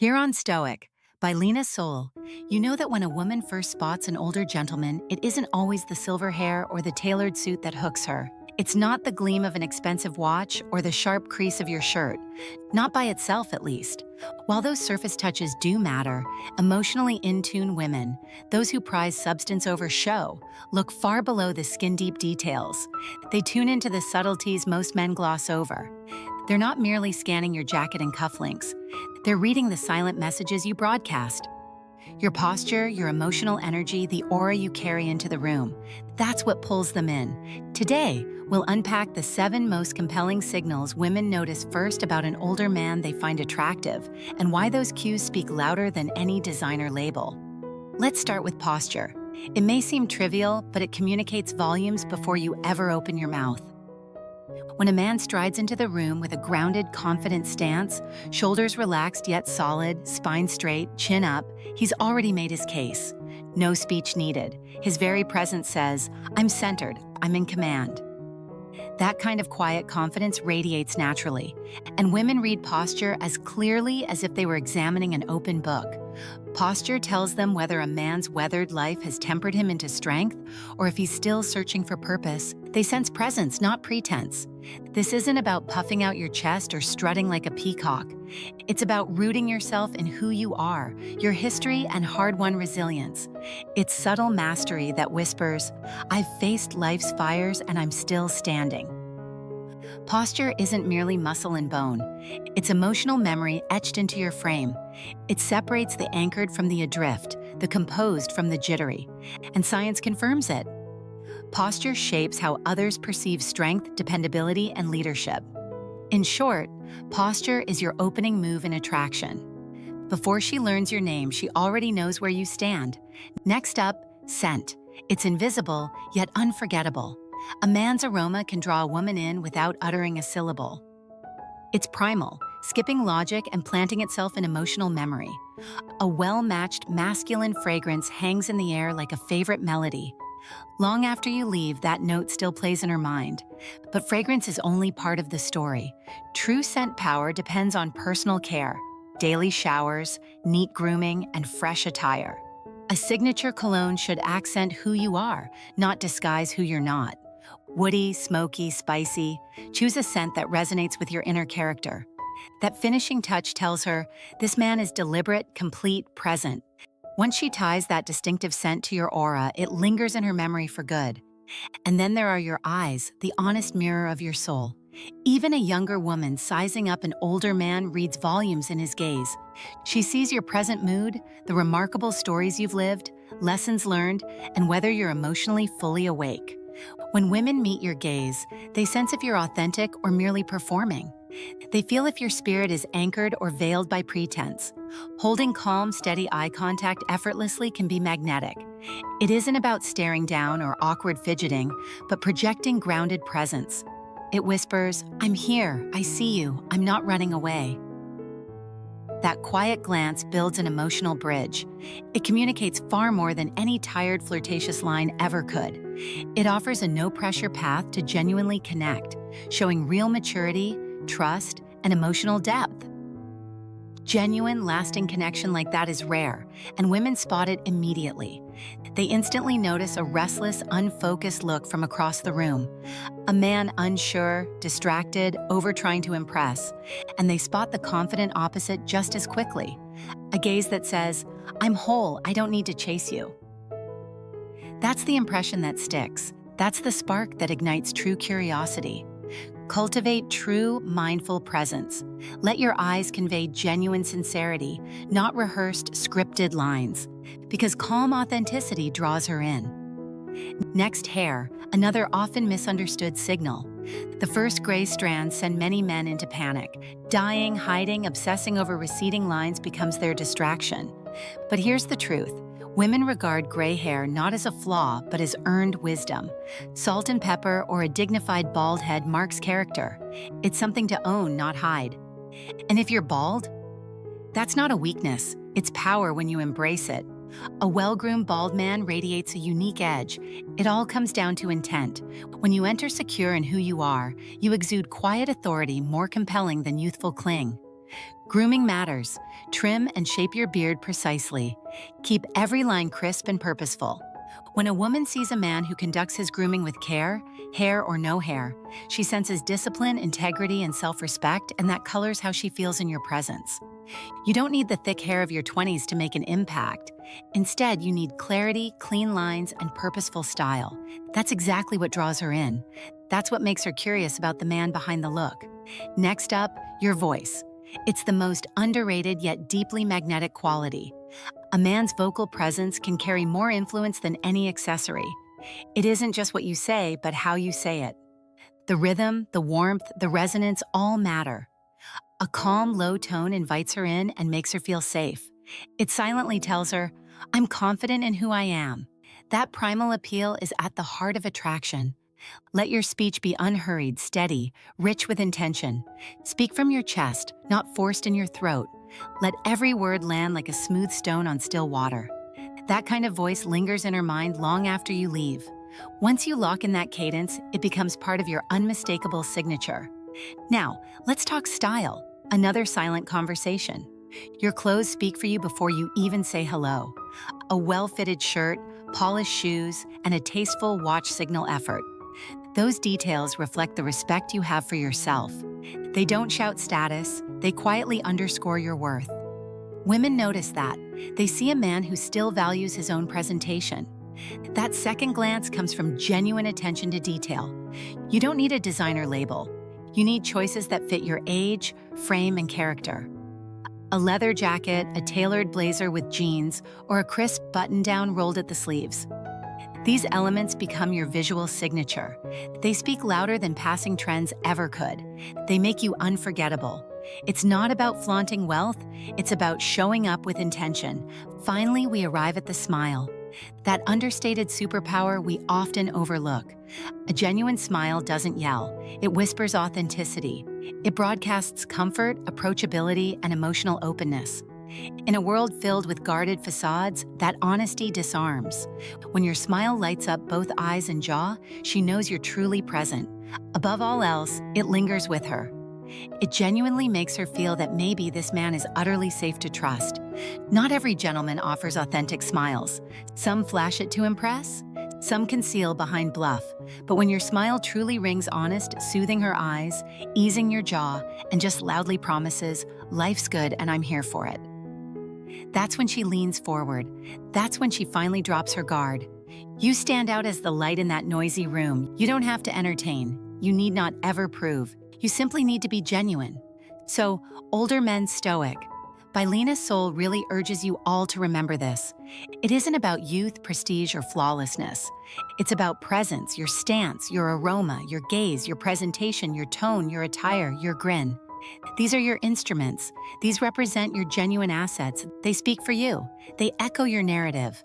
Here on Stoic, by Lena Soul, you know that when a woman first spots an older gentleman, it isn't always the silver hair or the tailored suit that hooks her. It's not the gleam of an expensive watch or the sharp crease of your shirt, not by itself at least. While those surface touches do matter, emotionally in tune women, those who prize substance over show, look far below the skin-deep details. They tune into the subtleties most men gloss over. They're not merely scanning your jacket and cufflinks. They're reading the silent messages you broadcast. Your posture, your emotional energy, the aura you carry into the room. That's what pulls them in. Today, we'll unpack the 7 most compelling signals women notice first about an older man they find attractive, and why those cues speak louder than any designer label. Let's start with posture. It may seem trivial, but it communicates volumes before you ever open your mouth. When a man strides into the room with a grounded, confident stance, shoulders relaxed yet solid, spine straight, chin up, he's already made his case. No speech needed. His very presence says, "I'm centered, I'm in command." That kind of quiet confidence radiates naturally, and women read posture as clearly as if they were examining an open book. Posture tells them whether a man's weathered life has tempered him into strength, or if he's still searching for purpose. They sense presence, not pretense. This isn't about puffing out your chest or strutting like a peacock. It's about rooting yourself in who you are, your history and hard-won resilience. It's subtle mastery that whispers, "I've faced life's fires and I'm still standing." Posture isn't merely muscle and bone. It's emotional memory etched into your frame. It separates the anchored from the adrift, the composed from the jittery. And science confirms it. Posture shapes how others perceive strength, dependability, and leadership. In short, posture is your opening move in attraction. Before she learns your name, she already knows where you stand. Next up, scent. It's invisible, yet unforgettable. A man's aroma can draw a woman in without uttering a syllable. It's primal, skipping logic and planting itself in emotional memory. A well-matched masculine fragrance hangs in the air like a favorite melody. Long after you leave, that note still plays in her mind. But fragrance is only part of the story. True scent power depends on personal care, daily showers, neat grooming, and fresh attire. A signature cologne should accent who you are, not disguise who you're not. Woody, smoky, spicy, choose a scent that resonates with your inner character. That finishing touch tells her, this man is deliberate, complete, present. Once she ties that distinctive scent to your aura, it lingers in her memory for good. And then there are your eyes, the honest mirror of your soul. Even a younger woman sizing up an older man reads volumes in his gaze. She sees your present mood, the remarkable stories you've lived, lessons learned, and whether you're emotionally fully awake. When women meet your gaze, they sense if you're authentic or merely performing. They feel if your spirit is anchored or veiled by pretense. Holding calm, steady eye contact effortlessly can be magnetic. It isn't about staring down or awkward fidgeting, but projecting grounded presence. It whispers, "I'm here, I see you, I'm not running away." That quiet glance builds an emotional bridge. It communicates far more than any tired, flirtatious line ever could. It offers a no-pressure path to genuinely connect, showing real maturity, trust, and emotional depth. Genuine, lasting connection like that is rare, and women spot it immediately. They instantly notice a restless, unfocused look from across the room. A man unsure, distracted, over trying to impress, and they spot the confident opposite just as quickly. A gaze that says, "I'm whole, I don't need to chase you." That's the impression that sticks. That's the spark that ignites true curiosity. Cultivate true, mindful presence. Let your eyes convey genuine sincerity, not rehearsed, scripted lines, because calm authenticity draws her in. Next, hair, another often misunderstood signal. The first gray strands send many men into panic. Dyeing, hiding, obsessing over receding lines becomes their distraction. But here's the truth. Women regard gray hair not as a flaw, but as earned wisdom. Salt and pepper or a dignified bald head marks character. It's something to own, not hide. And if you're bald, that's not a weakness. It's power when you embrace it. A well-groomed bald man radiates a unique edge. It all comes down to intent. When you enter secure in who you are, you exude quiet authority more compelling than youthful cling. Grooming matters. Trim and shape your beard precisely. Keep every line crisp and purposeful. When a woman sees a man who conducts his grooming with care, hair or no hair, she senses discipline, integrity, and self-respect, and that colors how she feels in your presence. You don't need the thick hair of your 20s to make an impact. Instead, you need clarity, clean lines, and purposeful style. That's exactly what draws her in. That's what makes her curious about the man behind the look. Next up, your voice. It's the most underrated yet deeply magnetic quality. A man's vocal presence can carry more influence than any accessory. It isn't just what you say, but how you say it. The rhythm, the warmth, the resonance all matter. A calm, low tone invites her in and makes her feel safe. It silently tells her, I'm confident in who I am. That primal appeal is at the heart of attraction. Let your speech be unhurried, steady, rich with intention. Speak from your chest, not forced in your throat. Let every word land like a smooth stone on still water. That kind of voice lingers in her mind long after you leave. Once you lock in that cadence, it becomes part of your unmistakable signature. Now, let's talk style, another silent conversation. Your clothes speak for you before you even say hello. A well-fitted shirt, polished shoes, and a tasteful watch signal effort. Those details reflect the respect you have for yourself. They don't shout status, they quietly underscore your worth. Women notice that. They see a man who still values his own presentation. That second glance comes from genuine attention to detail. You don't need a designer label. You need choices that fit your age, frame, and character. A leather jacket, a tailored blazer with jeans, or a crisp button-down rolled at the sleeves. These elements become your visual signature. They speak louder than passing trends ever could. They make you unforgettable. It's not about flaunting wealth, it's about showing up with intention. Finally, we arrive at the smile. That understated superpower we often overlook. A genuine smile doesn't yell. It whispers authenticity. It broadcasts comfort, approachability, and emotional openness. In a world filled with guarded facades, that honesty disarms. When your smile lights up both eyes and jaw, she knows you're truly present. Above all else, it lingers with her. It genuinely makes her feel that maybe this man is utterly safe to trust. Not every gentleman offers authentic smiles. Some flash it to impress, some conceal behind bluff. But when your smile truly rings honest, soothing her eyes, easing your jaw, and just loudly promises, life's good and I'm here for it. That's when she leans forward. That's when she finally drops her guard. You stand out as the light in that noisy room. You don't have to entertain. You need not ever prove. You simply need to be genuine. So, older men stoic. Bylina Soul really urges you all to remember this. It isn't about youth, prestige, or flawlessness. It's about presence, your stance, your aroma, your gaze, your presentation, your tone, your attire, your grin. These are your instruments. These represent your genuine assets. They speak for you. They echo your narrative.